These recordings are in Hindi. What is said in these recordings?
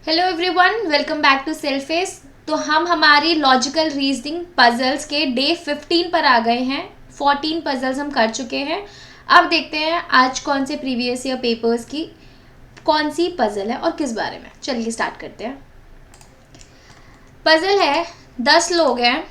Hello everyone, welcome back to सेल्फेस। तो हम हमारी लॉजिकल रीजनिंग पजल्स के डे 15 पर आ गए हैं। 14 पजल्स हम कर चुके हैं। अब देखते हैं आज कौन से प्रीवियस ईयर पेपर्स की कौन सी पजल है और किस बारे में। चलिए स्टार्ट करते हैं। पजल है 10 लोग हैं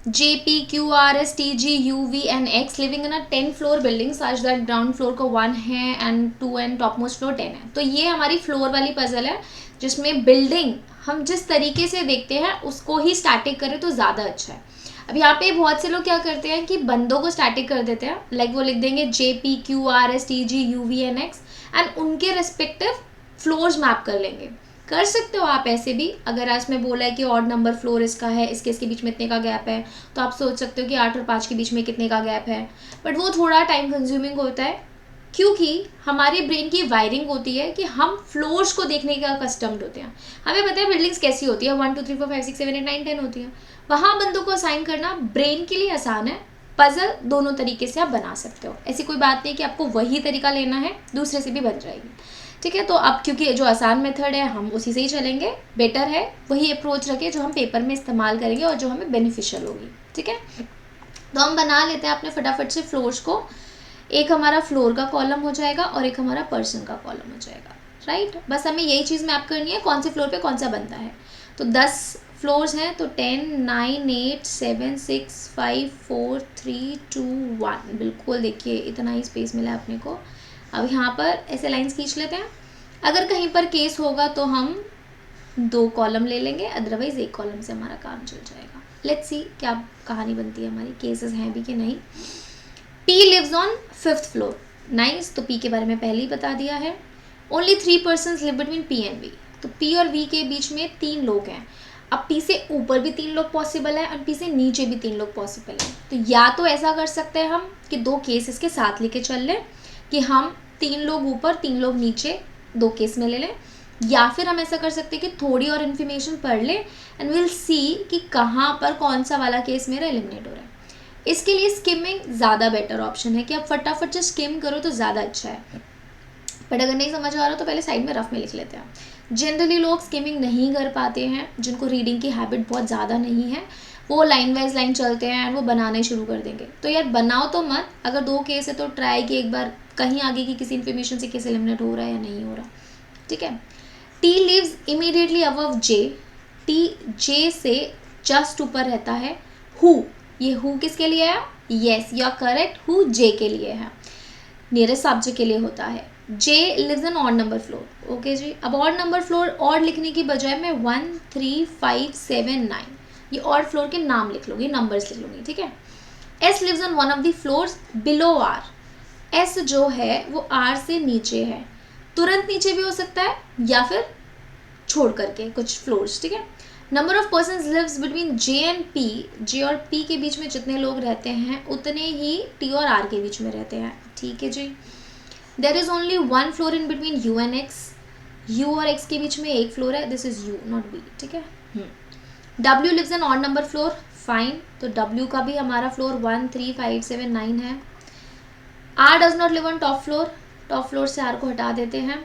J, P, Q, R, S, T, G, U, V and X living in a 10 floor building such that ground floor को 1 है and 2 and top most floor 10 है। तो ये हमारी फ्लोर वाली पजल है जिसमें बिल्डिंग हम जिस तरीके से देखते हैं उसको ही स्टैटिक करें तो ज़्यादा अच्छा है। अब यहाँ पे बहुत से लोग क्या करते हैं कि बंदों को स्टैटिक कर देते हैं, लाइक वो लिख देंगे J, P, Q, R, S, T, G, U, V and X and उनके रेस्पेक्टिव फ्लोर्स मैप कर लेंगे। कर सकते हो आप ऐसे भी। अगर आज में बोला है कि ऑड नंबर फ्लोर इसका है, इसके बीच में इतने का गैप है, तो आप सोच सकते हो कि 8 और 5 के बीच में कितने का गैप है। बट वो थोड़ा टाइम कंज्यूमिंग होता है क्योंकि हमारे ब्रेन की वायरिंग होती है कि हम फ्लोर्स को देखने का कस्टम्ड होते हैं। हमें पता है बिल्डिंग्स कैसी होती है, 1 2 3 4 5 6 7 8 9 10 होती है। वहाँ बंदों को असाइन करना ब्रेन के लिए आसान है। पजल दोनों तरीके से आप बना सकते हो, ऐसी कोई बात नहीं कि आपको वही तरीका लेना है, दूसरे से भी बन जाएगी। ठीक है, तो अब क्योंकि जो आसान मेथड है हम उसी से ही चलेंगे। बेटर है वही अप्रोच रखें जो हम पेपर में इस्तेमाल करेंगे और जो हमें बेनिफिशियल होगी। ठीक है, तो हम बना लेते हैं अपने फटाफट से फ्लोर्स को। एक हमारा फ्लोर का कॉलम हो जाएगा और एक हमारा पर्सन का कॉलम हो जाएगा। राइट, बस हमें यही चीज़ मैप करनी है कौन से फ्लोर पे कौन सा बनता है। तो 10 फ्लोर्स हैं, तो 10 9 8 7 6 5 4 3 2 1। बिल्कुल देखिए इतना ही स्पेस मिला है अपने को। अब यहाँ पर ऐसे लाइंस खींच लेते हैं। अगर कहीं पर केस होगा तो हम 2 कॉलम ले लेंगे, अदरवाइज 1 कॉलम से हमारा काम चल जाएगा। लेट्स सी क्या कहानी बनती है हमारी, केसेस हैं भी कि नहीं। P lives on 5th floor। Nice, तो P के बारे में पहले ही बता दिया है। Only 3 persons live between P and V। तो P और V के बीच में 3 लोग हैं। अब P से ऊपर भी 3 लोग पॉसिबल है और P से नीचे भी 3 लोग पॉसिबल है। तो या तो ऐसा कर सकते हैं हम कि 2 केस इसके साथ लेके चल लें कि हम 3 लोग ऊपर 3 लोग नीचे 2 केस में ले लें, या फिर हम ऐसा कर सकते हैं कि थोड़ी और इन्फॉर्मेशन पढ़ लें एंड विल सी कि कहाँ पर कौन सा वाला केस मेरा एलिमिनेट हो रहा है। इसके लिए स्किमिंग ज़्यादा बेटर ऑप्शन है कि आप फटाफट से स्किम करो तो ज़्यादा अच्छा है। बट अगर नहीं समझ आ रहा तो पहले साइड में रफ में लिख लेते हैं। जनरली लोग स्किमिंग नहीं कर पाते हैं, जिनको रीडिंग की हैबिट बहुत ज़्यादा नहीं है, वो लाइन वाइज लाइन चलते हैं एंड वो बनाने शुरू कर देंगे। तो यार बनाओ तो मत। अगर 2 केस है तो ट्राई कि एक बार कहीं आगे की किसी इन्फॉर्मेशन से केस एलिमिनेट हो रहा है या नहीं हो रहा। ठीक है, टी लिव्स इमीडिएटली अबव जे। टी जे से जस्ट ऊपर रहता है। हु, ये हु किसके लिए है? Yes you are correct, who J के लिए है, नियरेस्ट सब्जेक्ट के लिए होता है। J lives in odd number floor. Okay जी, अब ऑड नंबर फ्लोर ऑड लिखने की बजाय मैं 1 3 5 7 9 ये ऑड फ्लोर के नाम लिख लूँगी, नंबर्स लिख लूँगी। ठीक है, S lives on one of the floors below R. S जो है वो आर से नीचे है, तुरंत नीचे भी हो सकता है या फिर छोड़ करके कुछ फ्लोर्स। ठीक है, number of person lives between J and P. J और पी के बीच में जितने लोग रहते हैं उतने ही टी और आर के बीच में रहते हैं। ठीक है जी, there is only 1 floor in between U and X. U और एक्स के बीच में 1 फ्लोर है, this is U not B. ठीक है, W lives in odd number floor. Fine, तो डब्ल्यू का भी हमारा फ्लोर 1 3 5 7 9 है। R does not live on top floor. Top floor से आर को हटा देते हैं।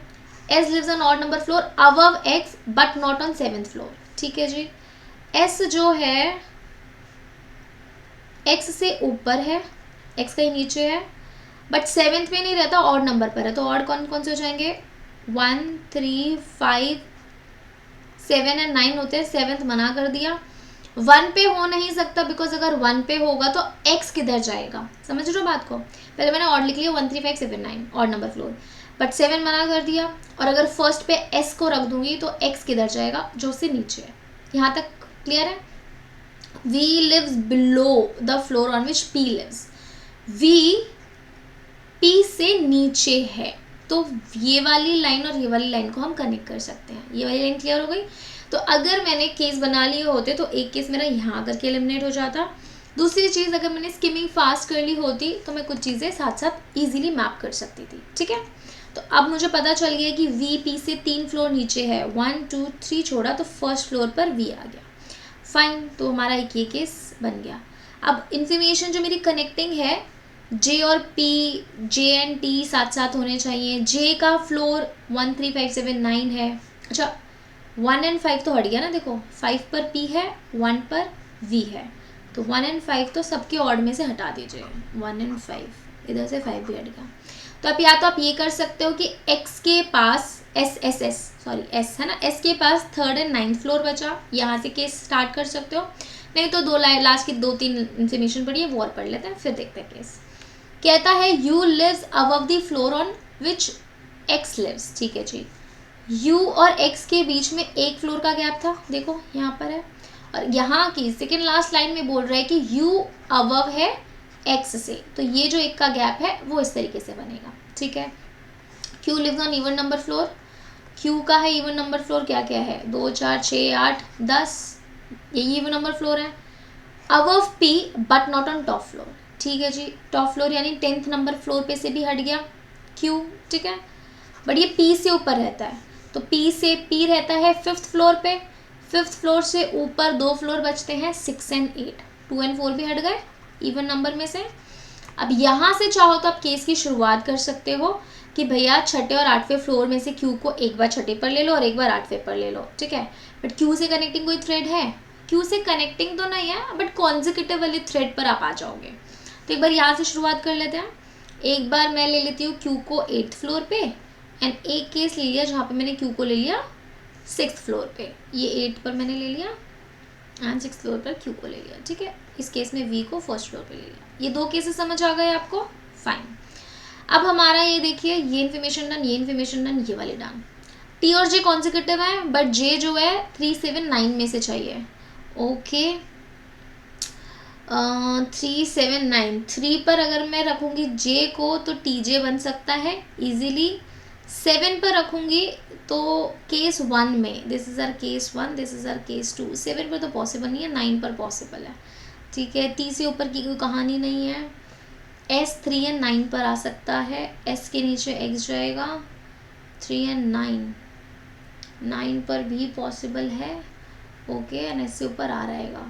S lives on odd number floor above X but not on 7th floor. ठीक है जी, एस जो है एक्स से ऊपर है, एक्स कहीं नीचे है, बट 7th पे नहीं रहता, ऑड नंबर पर है। तो ऑड कौन कौन से हो जाएंगे? 1 3 5 7 एंड 9 होते हैं। 7th मना कर दिया। 1 पे हो नहीं सकता बिकॉज अगर 1 पे होगा तो एक्स किधर जाएगा, समझ रहे हो बात को। पहले मैंने ऑड लिख लिया 1 3 5 7 9 ऑड नंबर फ्लोर, बट 7 मना कर दिया। और अगर फर्स्ट पे एस को रख दूंगी तो एक्स किधर जाएगा, जो से नीचे है। यहाँ तक क्लियर है? V lives below the floor on which P lives. V P से नीचे है, तो ये वाली लाइन और ये वाली लाइन को हम कनेक्ट कर सकते हैं। ये वाली लाइन क्लियर हो गई। तो अगर मैंने केस बना लिए होते तो एक केस मेरा यहाँ आकर के एलिमिनेट हो जाता। दूसरी चीज़, अगर मैंने स्किमिंग फास्ट कर ली होती तो मैं कुछ चीज़ें साथ साथ इजीली मैप कर सकती थी। ठीक है, तो अब मुझे पता चल गया कि वी पी से 3 फ्लोर नीचे है। 1 2 3 छोड़ा तो फर्स्ट फ्लोर पर वी आ गया। फाइन, तो हमारा एक ये केस बन गया। अब इन्फॉर्मेशन जो मेरी कनेक्टिंग है, जे और पी, जे एंड टी साथ साथ होने चाहिए। जे का फ्लोर 1 3 5 7 9 है। अच्छा, 1 एंड 5 तो हट गया ना, देखो 5 पर P है, 1 पर V है, तो 1 एंड 5 तो सबके ऑड में से हटा दीजिए, 1 एंड 5, इधर से 5 भी हट गया। तो अब या तो आप ये कर सकते हो कि x के पास S है ना, S के पास 3rd एंड 9th फ्लोर बचा, यहाँ से केस स्टार्ट कर सकते हो, नहीं तो दो लास्ट की 2-3 इन्फॉर्मेशन पढ़ी है वो और पढ़ लेते हैं, फिर देखते हैं केस। कहता है U lives above the floor on which x lives, ठीक है जी। u और x के बीच में एक फ्लोर का गैप था, देखो यहाँ पर है, और यहाँ की सेकेंड लास्ट लाइन में बोल रहा है कि u अबव है x से, तो ये जो एक का गैप है वो इस तरीके से बनेगा, ठीक है। q lives on even number floor, q का है इवन नंबर फ्लोर, क्या क्या है 2 4 6 8 10, यही इवन नंबर फ्लोर है। Above p but not on top floor, ठीक है जी, टॉप फ्लोर यानी 10th नंबर फ्लोर पे से भी हट गया q, ठीक है, बट ये p से ऊपर रहता है, तो p से p रहता है 5th फ्लोर पे, 5th फ्लोर से ऊपर 2 फ्लोर बचते हैं 6 एंड 8, 2 एंड 4 भी हट गए इवन नंबर में से। अब यहाँ से चाहो तो आप केस की शुरुआत कर सकते हो कि भैया छठे और 8वें फ्लोर में से Q को एक बार छठे पर ले लो और एक बार 8वें पर ले लो, ठीक है, बट Q से कनेक्टिंग कोई थ्रेड है, Q से कनेक्टिंग तो नहीं है, बट कॉन्जिक्यूटिव वाले थ्रेड पर आप आ जाओगे। तो एक बार यहाँ से शुरुआत कर लेते हैं, एक बार मैं ले लेती हूँ Q को 8th फ्लोर पे, एंड एक केस ले लिया जहाँ पे मैंने Q को ले लिया 6th फ्लोर पे, ये 8 पर मैंने ले लिया एंड 6th फ्लोर पर Q को ले लिया, ठीक है, इस केस में V को 1st फ्लोर पे ले लिया। ये 2 केसेस समझ आ गए आपको, फाइन। अब हमारा ये देखिए, ये इन्फॉर्मेशन डन, ये इन्फॉर्मेशन डन, ये वाले डन। T और J कॉन्जिक्यूटिव है, बट J जो है 3 7 9 में से चाहिए, ओके। 3 7 9, 3 पर अगर मैं रखूँगी J को तो TJ बन सकता है इजीली, 7 पर रखूँगी तो केस 1 में, this is R case 1, this is R case 2, 7 पर तो पॉसिबल नहीं है, 9 पर पॉसिबल है, ठीक है। T से ऊपर की कोई कहानी नहीं है, S 3 एंड 9 पर आ सकता है, S के नीचे X जाएगा, 3 एंड 9 पर भी पॉसिबल है, ओके, एंड S से ऊपर आ रहेगा,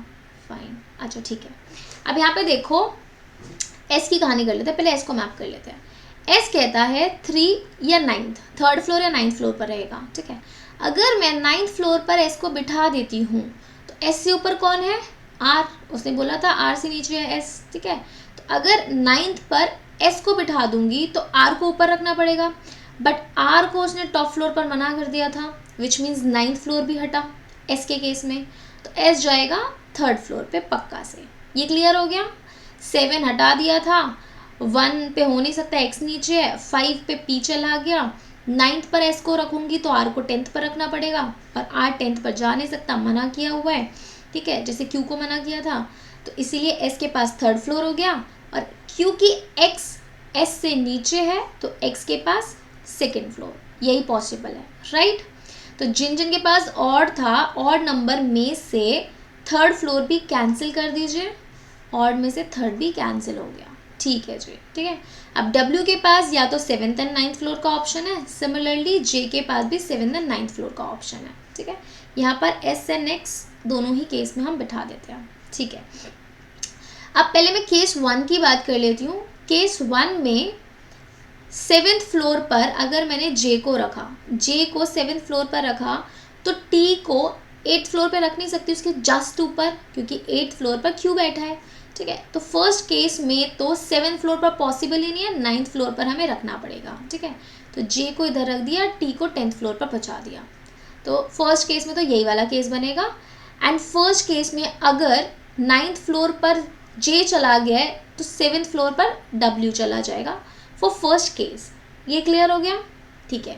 फाइन, अच्छा ठीक है। अब यहाँ पे देखो S की कहानी कर लेते हैं, पहले S को मैप कर लेते हैं। S कहता है 3 या 9th, 3rd फ्लोर या 9th फ्लोर पर रहेगा, ठीक है। अगर मैं 9th फ्लोर पर S को बिठा देती हूँ तो S से ऊपर कौन है, R, उसने बोला था R से नीचे है S, ठीक है। तो अगर 9th पर S को बिठा दूंगी तो R को ऊपर रखना पड़ेगा, बट R को उसने टॉप फ्लोर पर मना कर दिया था, विच मीन्स 9th फ्लोर भी हटा S के केस में, तो S जाएगा 3rd फ्लोर पे पक्का से, ये क्लियर हो गया। 7 हटा दिया था, 1 पे हो नहीं सकता, X नीचे है, 5 पे P चला गया, 9th पर S को रखूँगी तो R को 10th पर रखना पड़ेगा, और R 10th पर जा नहीं सकता, मना किया हुआ है, ठीक है, जैसे Q को मना किया था, तो इसीलिए S के पास 3rd फ्लोर हो गया, और क्योंकि X S से नीचे है तो X के पास 2nd फ्लोर, यही पॉसिबल है, राइट। तो जिन जिन के पास ऑड था, ऑड नंबर में से 3rd फ्लोर भी कैंसिल कर दीजिए, ऑड में से 3rd भी कैंसिल हो गया, ठीक है जी, ठीक है। अब W के पास या तो 7th एंड 9th फ्लोर का ऑप्शन है, सिमिलरली J के पास भी 7th एंड 9th फ्लोर का ऑप्शन है, ठीक है। यहाँ पर S एंड X दोनों ही केस में हम बिठा देते हैं, ठीक है। अब पहले मैं केस 1 की बात कर लेती हूँ। केस 1 में 7th फ्लोर पर अगर मैंने J को रखा, J को 7th फ्लोर पर रखा, तो T को 8th फ्लोर पर रख नहीं सकती उसके जस्ट ऊपर, क्योंकि 8th फ्लोर पर Q बैठा है, ठीक है। तो फर्स्ट केस में तो 7th फ्लोर पर पॉसिबल ही नहीं है, 9th फ्लोर पर हमें रखना पड़ेगा, ठीक है। तो J को इधर रख दिया, T को 10th फ्लोर पर पहुँचा दिया, तो फर्स्ट केस में तो यही वाला केस बनेगा। एंड फर्स्ट केस में अगर 9th फ्लोर पर J चला गया है तो 7th फ्लोर पर W चला जाएगा फॉर फर्स्ट केस, ये क्लियर हो गया, ठीक है।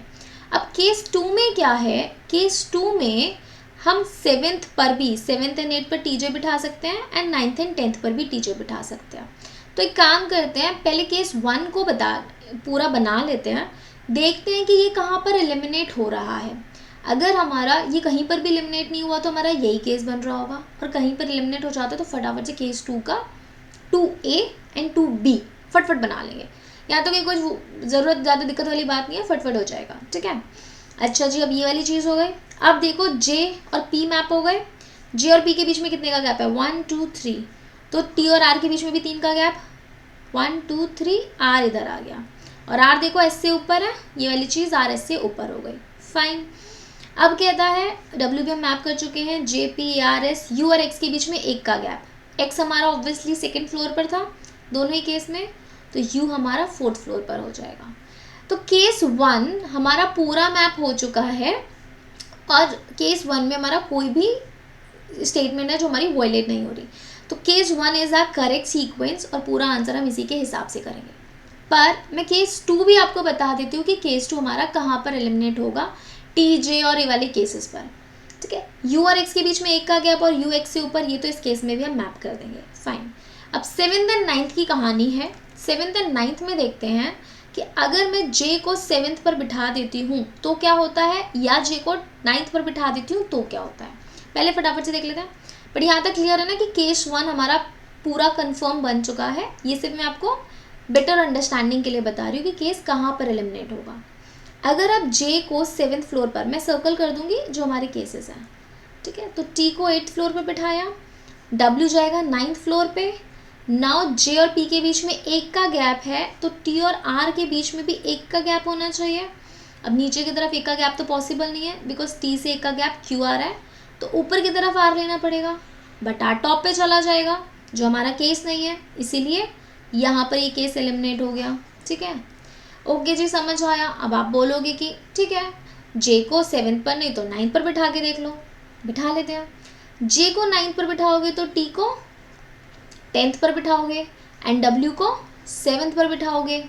अब केस 2 में क्या है, केस 2 में हम 7th पर भी 7th एंड 8th पर TJ बिठा सकते हैं, एंड 9th एंड 10th पर भी TJ बिठा सकते हैं। तो एक काम करते हैं, पहले केस 1 को पूरा बना लेते हैं, देखते हैं कि ये कहाँ पर एलिमिनेट हो रहा है। अगर हमारा ये कहीं पर भी एलिमिनेट नहीं हुआ तो हमारा यही केस बन रहा होगा, और कहीं पर एलिमिनेट हो जाता है तो फटाफट से केस 2 का 2A एंड 2B फटफट बना लेंगे, यहाँ तो कोई कुछ ज़रूरत ज़्यादा दिक्कत वाली बात नहीं है, फटफट हो जाएगा, ठीक है। अच्छा जी, अब ये वाली चीज़ हो गई। अब देखो J और P मैप हो गए, J और P के बीच में कितने का गैप है, 1 2 3, तो T और R के बीच में भी 3 का गैप, 1 2 3, R इधर आ गया, और R देखो S से ऊपर है, ये वाली चीज़ R S से ऊपर हो गई, फाइन। अब कहता है डब्ल्यू भी हम मैप कर चुके हैं, J P R S U और एक्स के बीच में एक का गैप। एक्स हमारा ऑब्वियसली सेकेंड फ्लोर पर था दोनों ही केस में, तो यू हमारा फोर्थ फ्लोर पर हो जाएगा। तो केस 1 हमारा पूरा मैप हो चुका है और केस 1 में हमारा कोई भी स्टेटमेंट है जो हमारी वॉयलेट नहीं हो रही। तो case 1 is a correct sequence और पूरा आंसर हम इसी के हिसाब से करेंगे। पर मैं केस 2 भी आपको बता देती हूँ कि केस 2 हमारा कहाँ पर एलिमिनेट होगा, टी जे और ए वाले केसेस पर। ठीक है, यू और एक्स के बीच में एक का गैप और यू एक्स से ऊपर, ये तो इस केस में भी हम मैप कर देंगे। फाइन। अब 7th एंड 9th की कहानी है। 7th एंड 9th में देखते हैं कि अगर मैं जे को 7th पर बिठा देती हूँ तो क्या होता है, या जे को 9th पर बिठा देती हूँ तो क्या होता है। पहले फटाफट से देख लेते हैं। बट यहाँ तक क्लियर है ना कि केस 1 हमारा पूरा कंफर्म बन चुका है। ये सिर्फ मैं आपको बेटर अंडरस्टैंडिंग के लिए बता रही हूँ कि केस कहाँ पर एलिमिनेट होगा। अगर आप जे को 7th फ्लोर पर, मैं सर्कल कर दूंगी जो हमारे केसेस हैं, ठीक है, तो टी को 8th फ्लोर पर बिठाया, डब्ल्यू जाएगा 9th फ्लोर पे। नाउ जे और पी के बीच में एक का गैप है तो टी और आर के बीच में भी एक का गैप होना चाहिए। अब नीचे की तरफ एक का गैप तो पॉसिबल नहीं है बिकॉज टी से एक का गैप क्यू आ रहा है, तो ऊपर की तरफ आर लेना पड़ेगा, बट आर टॉप पे चला जाएगा जो हमारा केस नहीं है, इसीलिए यहाँ पर ये केस एलिमिनेट हो गया। ठीक है, ओके जी, समझ आया। अब आप बोलोगे कि ठीक है, जे को 7th पर नहीं तो 9th पर बिठा के देख लो, बिठा लेते हैं। जे को 9th पर बिठाओगे तो टी को 10th पर बिठाओगे एंड डब्ल्यू को 7th पर बिठाओगे।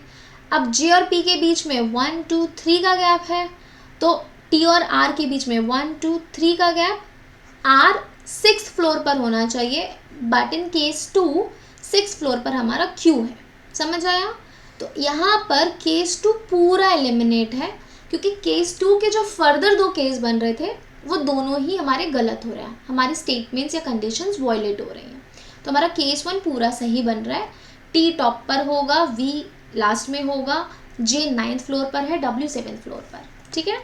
अब जे और पी के बीच में 1 2 3 का गैप है, तो टी और आर के बीच में 1 2 3 का गैप, आर 6th फ्लोर पर होना चाहिए, but in case 2 6th floor पर हमारा क्यू है। समझ आया। तो यहाँ पर केस 2 पूरा एलिमिनेट है क्योंकि केस 2 के जो फर्दर 2 केस बन रहे थे वो दोनों ही हमारे गलत हो रहे हैं, हमारे स्टेटमेंट्स या कंडीशंस वॉयलेट हो रही हैं। तो हमारा केस 1 पूरा सही बन रहा है। टी टॉप पर होगा, वी लास्ट में होगा, जे 9th फ्लोर पर है, डब्ल्यू 7th फ्लोर पर। ठीक है,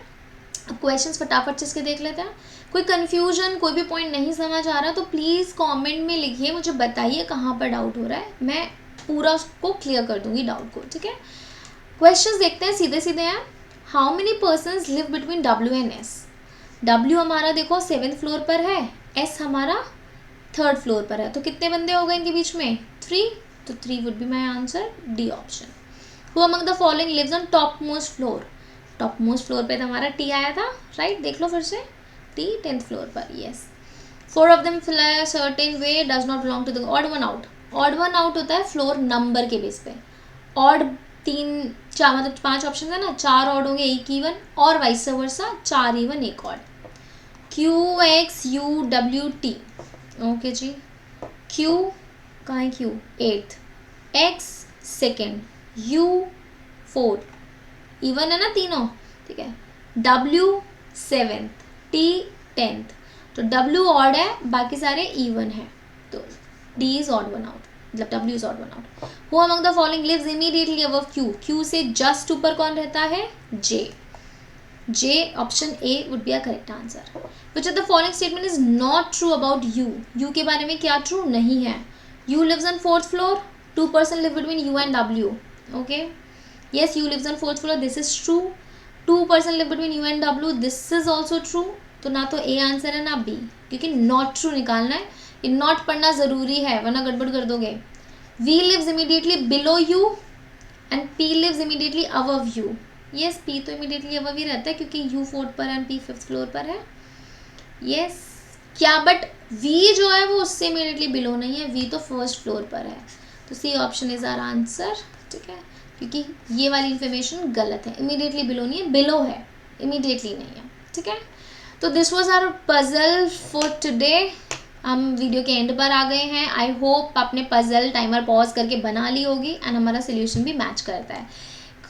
अब क्वेश्चंस फटाफट से इसके देख लेते हैं। कोई कन्फ्यूजन, कोई भी पॉइंट नहीं समझ आ रहा तो प्लीज़ कमेंट में लिखिए, मुझे बताइए कहाँ पर डाउट हो रहा है, मैं पूरा उसको क्लियर कर दूंगी डाउट को। ठीक है, क्वेश्चंस देखते हैं, सीधे सीधे हैं। How many persons live between W and S. W हमारा देखो 7th फ्लोर पर है, एस हमारा 3rd फ्लोर पर है, तो कितने बंदे हो गए इनके बीच में, 3, तो 3 would be my answer, D option. Who among the following lives on top most floor. Top most floor पे तो हमारा टी आया था, राइट, देख लो फिर से, टी 10th फ्लोर पर, yes. 4 of them fly certain way, does not belong to the odd one out. Odd one out होता है फ्लोर नंबर के बेस पे, ऑड 3 4 मतलब 5 ऑप्शन है ना, 4 ऑड होंगे 1 इवन, और vice versa 4 even 1 odd. Q X U W T, okay जी। क्यू कहाँ है, Q 8th, x 2nd, you 4th, even है ना तीनों, ठीक है। डब्ल्यू 7th, टी 10th, तो डब्ल्यू ऑड है, बाकी सारे इवन है, तो D is odd one out, मतलब W is odd one out. Who among the following lives immediately above Q. Q से जस्ट ऊपर कौन रहता है, J. J option A would be a correct answer. Which of the following statement is not true about U. U के बारे में क्या ट्रू नहीं है। U lives on 4th floor, 2 person live between U and W, okay. yes, you lives on 4th floor, this is true. 2 person live between you and W, this is also true. तो ना तो ए आंसर है ना बी, क्योंकि नॉट ट्रू निकालना है, ये नॉट पढ़ना ज़रूरी है वरना गड़बड़ कर दोगे। V lives immediately below U and P lives immediately above U. Yes, P तो इमीडिएटली अबव ही रहता है क्योंकि यू 4th पर एंड पी 5th फ्लोर पर है। यस, क्या बट वी जो है वो उससे इमीडिएटली बिलो नहीं है, वी तो 1st फ्लोर पर है, तो C option is our answer. ठीक है, क्योंकि ये वाली इन्फॉर्मेशन गलत है, इमीडिएटली बिलो नहीं है, बिलो है, इमीडिएटली नहीं है। ठीक है, तो this was our puzzle for today. हम वीडियो के एंड पर आ गए हैं। आई होप आपने पजल टाइमर पॉज करके बना ली होगी एंड हमारा सोल्यूशन भी मैच करता है।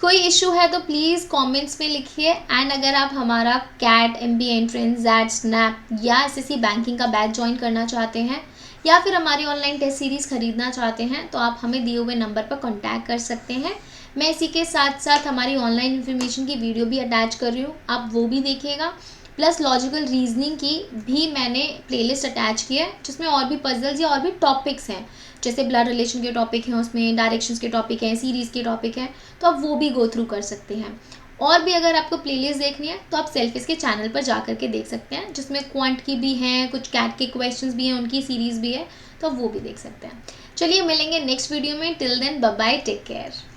कोई इशू है तो प्लीज़ कमेंट्स में लिखिए, एंड अगर आप हमारा CAT, MBA entrance, XAT, SNAP या SSC बैंकिंग का बैच ज्वाइन करना चाहते हैं या फिर हमारी ऑनलाइन टेस्ट सीरीज़ खरीदना चाहते हैं तो आप हमें दिए हुए नंबर पर कॉन्टैक्ट कर सकते हैं। मैं इसी के साथ साथ हमारी ऑनलाइन इन्फॉर्मेशन की वीडियो भी अटैच कर रही हूँ, आप वो भी देखिएगा। प्लस लॉजिकल रीजनिंग की भी मैंने प्लेलिस्ट अटैच की है जिसमें और भी पजल्स या और भी टॉपिक्स हैं, जैसे ब्लड रिलेशन के टॉपिक हैं, उसमें डायरेक्शंस के टॉपिक हैं, सीरीज़ के टॉपिक हैं, तो आप वो भी गो थ्रू कर सकते हैं। और भी अगर आपको प्लेलिस्ट देखनी है तो आप सेल्फिश के चैनल पर जा करके देख सकते हैं, जिसमें क्वांट की भी हैं, कुछ कैट के क्वेश्चंस भी हैं, उनकी सीरीज़ भी है, तो आप वो भी देख सकते हैं। चलिए मिलेंगे नेक्स्ट वीडियो में। Till then bye bye, take care.